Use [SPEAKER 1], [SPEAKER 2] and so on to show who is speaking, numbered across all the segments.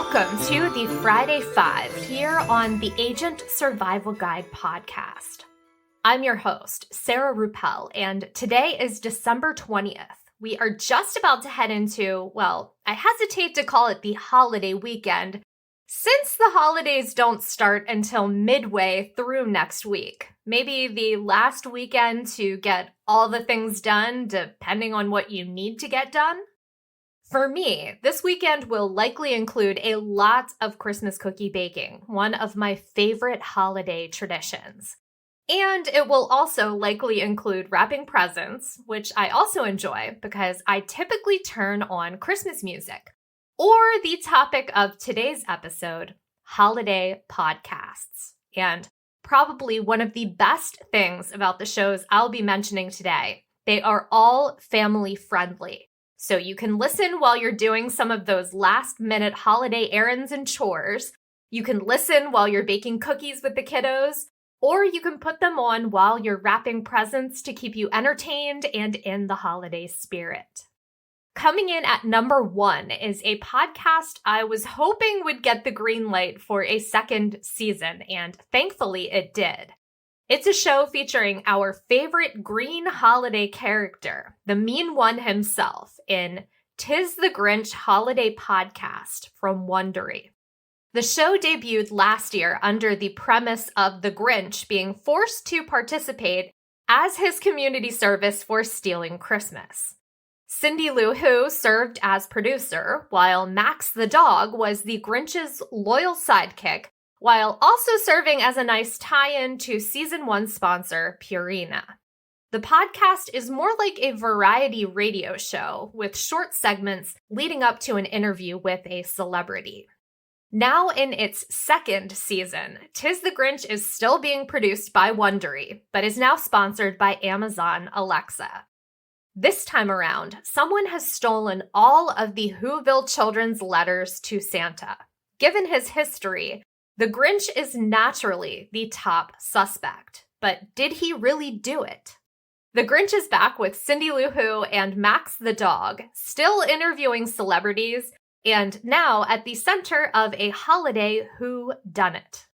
[SPEAKER 1] Welcome to the Friday Five here on the Agent Survival Guide podcast. I'm your host, Sarah Ruppel, and today is December 20th. We are just about to head into, well, I hesitate to call it the holiday weekend, since the holidays don't start until midway through next week. Maybe the last weekend to get all the things done, depending on what you need to get done. For me, this weekend will likely include a lot of Christmas cookie baking, one of my favorite holiday traditions. And it will also likely include wrapping presents, which I also enjoy because I typically turn on Christmas music. Or the topic of today's episode, holiday podcasts. And probably one of the best things about the shows I'll be mentioning today, they are all family friendly. So you can listen while you're doing some of those last-minute holiday errands and chores. You can listen while you're baking cookies with the kiddos, or you can put them on while you're wrapping presents to keep you entertained and in the holiday spirit. Coming in at number 1 is a podcast I was hoping would get the green light for a second season, and thankfully it did. It's a show featuring our favorite green holiday character, the mean one himself, in "'Tis the Grinch" holiday podcast from Wondery. The show debuted last year under the premise of the Grinch being forced to participate as his community service for stealing Christmas. Cindy Lou Who served as producer, while Max the dog was the Grinch's loyal sidekick, while also serving as a nice tie-in to Season 1 sponsor, Purina. The podcast is more like a variety radio show, with short segments leading up to an interview with a celebrity. Now in its second season, "'Tis the Grinch" is still being produced by Wondery, but is now sponsored by Amazon Alexa. This time around, someone has stolen all of the Whoville children's letters to Santa. Given his history, the Grinch is naturally the top suspect. But did he really do it? The Grinch is back with Cindy Lou Who and Max the dog, still interviewing celebrities, and now at the center of a holiday whodunit.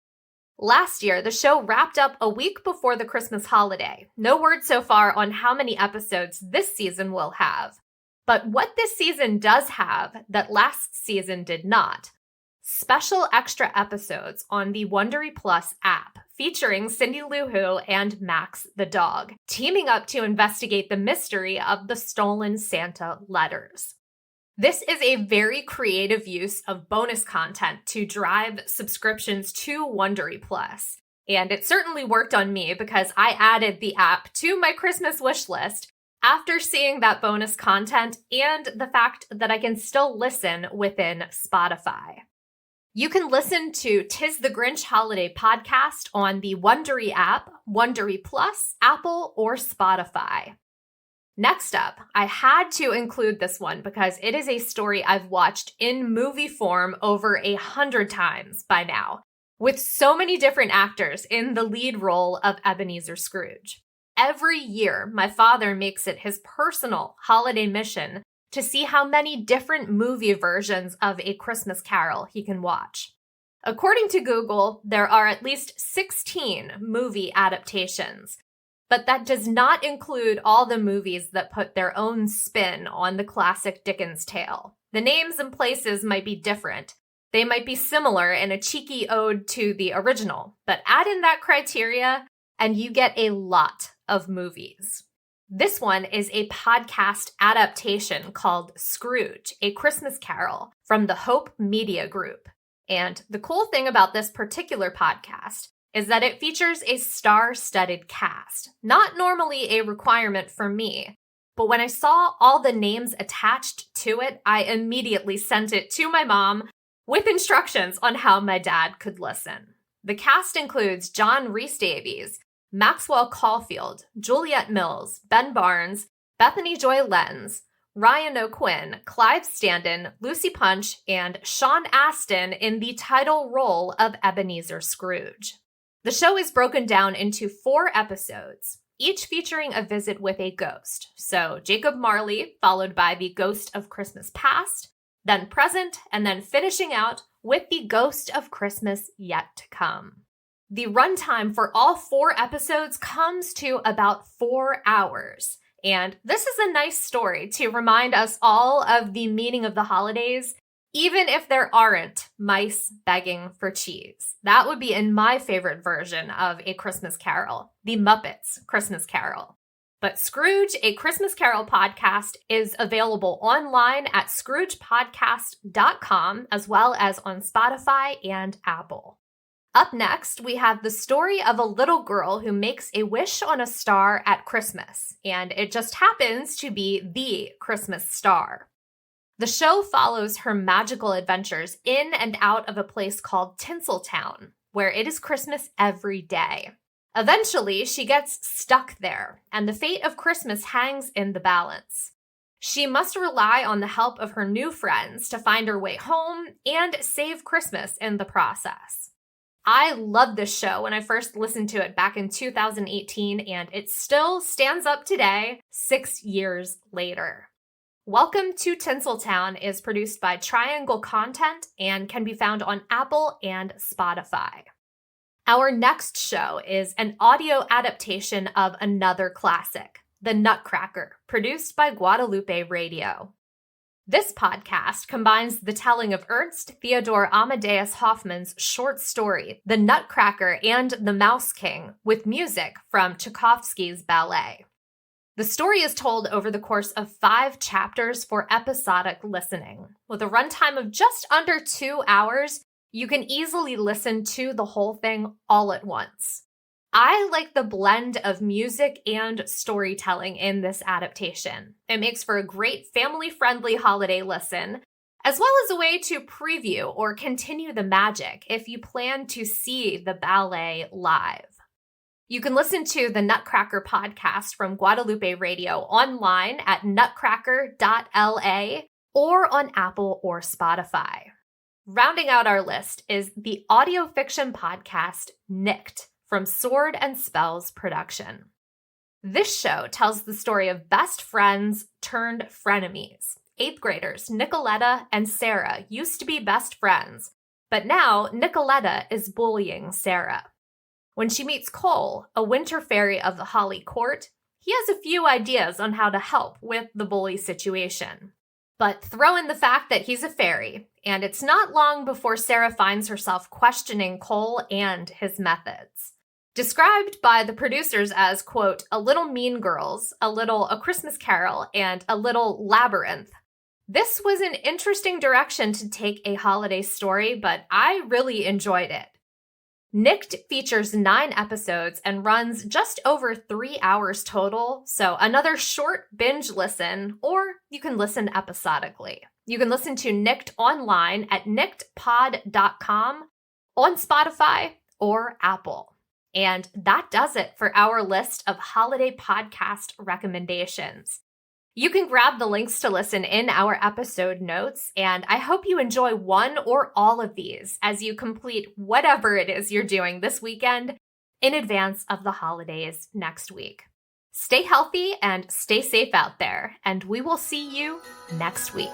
[SPEAKER 1] Last year, the show wrapped up a week before the Christmas holiday. No word so far on how many episodes this season will have. But what this season does have that last season did not, special extra episodes on the Wondery Plus app featuring Cindy Lou Who and Max the dog, teaming up to investigate the mystery of the stolen Santa letters. This is a very creative use of bonus content to drive subscriptions to Wondery Plus. And it certainly worked on me because I added the app to my Christmas wish list after seeing that bonus content and the fact that I can still listen within Spotify. You can listen to "'Tis the Grinch" holiday podcast on the Wondery app, Wondery Plus, Apple, or Spotify. Next up, I had to include this one because it is a story I've watched in movie form over 100 times by now, with so many different actors in the lead role of Ebenezer Scrooge. Every year, my father makes it his personal holiday mission to see how many different movie versions of A Christmas Carol he can watch. According to Google, there are at least 16 movie adaptations, but that does not include all the movies that put their own spin on the classic Dickens tale. The names and places might be different. They might be similar in a cheeky ode to the original, but add in that criteria and you get a lot of movies. This one is a podcast adaptation called Scrooge, A Christmas Carol from the Hope Media Group. And the cool thing about this particular podcast is that it features a star-studded cast. Not normally a requirement for me, but when I saw all the names attached to it, I immediately sent it to my mom with instructions on how my dad could listen. The cast includes John Rhys-Davies, Maxwell Caulfield, Juliette Mills, Ben Barnes, Bethany Joy Lenz, Ryan O'Quinn, Clive Standen, Lucy Punch, and Sean Astin in the title role of Ebenezer Scrooge. The show is broken down into 4 episodes, each featuring a visit with a ghost. So Jacob Marley, followed by the ghost of Christmas past, then present, and then finishing out with the ghost of Christmas yet to come. The runtime for all 4 episodes comes to about 4 hours. And this is a nice story to remind us all of the meaning of the holidays, even if there aren't mice begging for cheese. That would be in my favorite version of A Christmas Carol, The Muppets Christmas Carol. But Scrooge, A Christmas Carol podcast is available online at scroogepodcast.com, as well as on Spotify and Apple. Up next, we have the story of a little girl who makes a wish on a star at Christmas, and it just happens to be the Christmas star. The show follows her magical adventures in and out of a place called Tinsel, where it is Christmas every day. Eventually, she gets stuck there, and the fate of Christmas hangs in the balance. She must rely on the help of her new friends to find her way home and save Christmas in the process. I loved this show when I first listened to it back in 2018, and it still stands up today, 6 years later. Welcome to Tinseltown is produced by Triangle Content and can be found on Apple and Spotify. Our next show is an audio adaptation of another classic, The Nutcracker, produced by Guadalupe Radio. This podcast combines the telling of Ernst Theodor Amadeus Hoffmann's short story, The Nutcracker and the Mouse King, with music from Tchaikovsky's ballet. The story is told over the course of 5 chapters for episodic listening. With a runtime of just under 2 hours, you can easily listen to the whole thing all at once. I like the blend of music and storytelling in this adaptation. It makes for a great family-friendly holiday listen, as well as a way to preview or continue the magic if you plan to see the ballet live. You can listen to the Nutcracker podcast from Guadalupe Radio online at nutcracker.la or on Apple or Spotify. Rounding out our list is the audio fiction podcast Nicked from Sword and Spells Production. This show tells the story of best friends turned frenemies. 8th graders Nicoletta and Sarah used to be best friends, but now Nicoletta is bullying Sarah. When she meets Cole, a winter fairy of the Holly Court, he has a few ideas on how to help with the bully situation. But throw in the fact that he's a fairy, and it's not long before Sarah finds herself questioning Cole and his methods. Described by the producers as, quote, a little Mean Girls, a little A Christmas Carol, and a little Labyrinth. This was an interesting direction to take a holiday story, but I really enjoyed it. Nicked features 9 episodes and runs just over 3 hours total, so another short binge listen, or you can listen episodically. You can listen to Nicked online at nickedpod.com, on Spotify, or Apple. And that does it for our list of holiday podcast recommendations. You can grab the links to listen in our episode notes, and I hope you enjoy one or all of these as you complete whatever it is you're doing this weekend in advance of the holidays next week. Stay healthy and stay safe out there, and we will see you next week.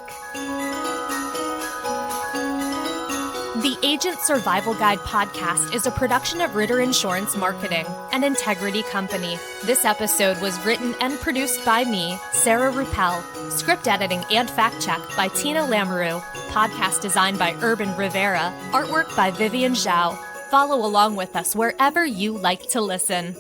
[SPEAKER 1] The Agent Survival Guide podcast is a production of Ritter Insurance Marketing, an integrity company. This episode was written and produced by me, Sarah Ruppel. Script editing and fact check by Tina Lamoureux. Podcast design by Urban Rivera. Artwork by Vivian Zhao. Follow along with us wherever you like to listen.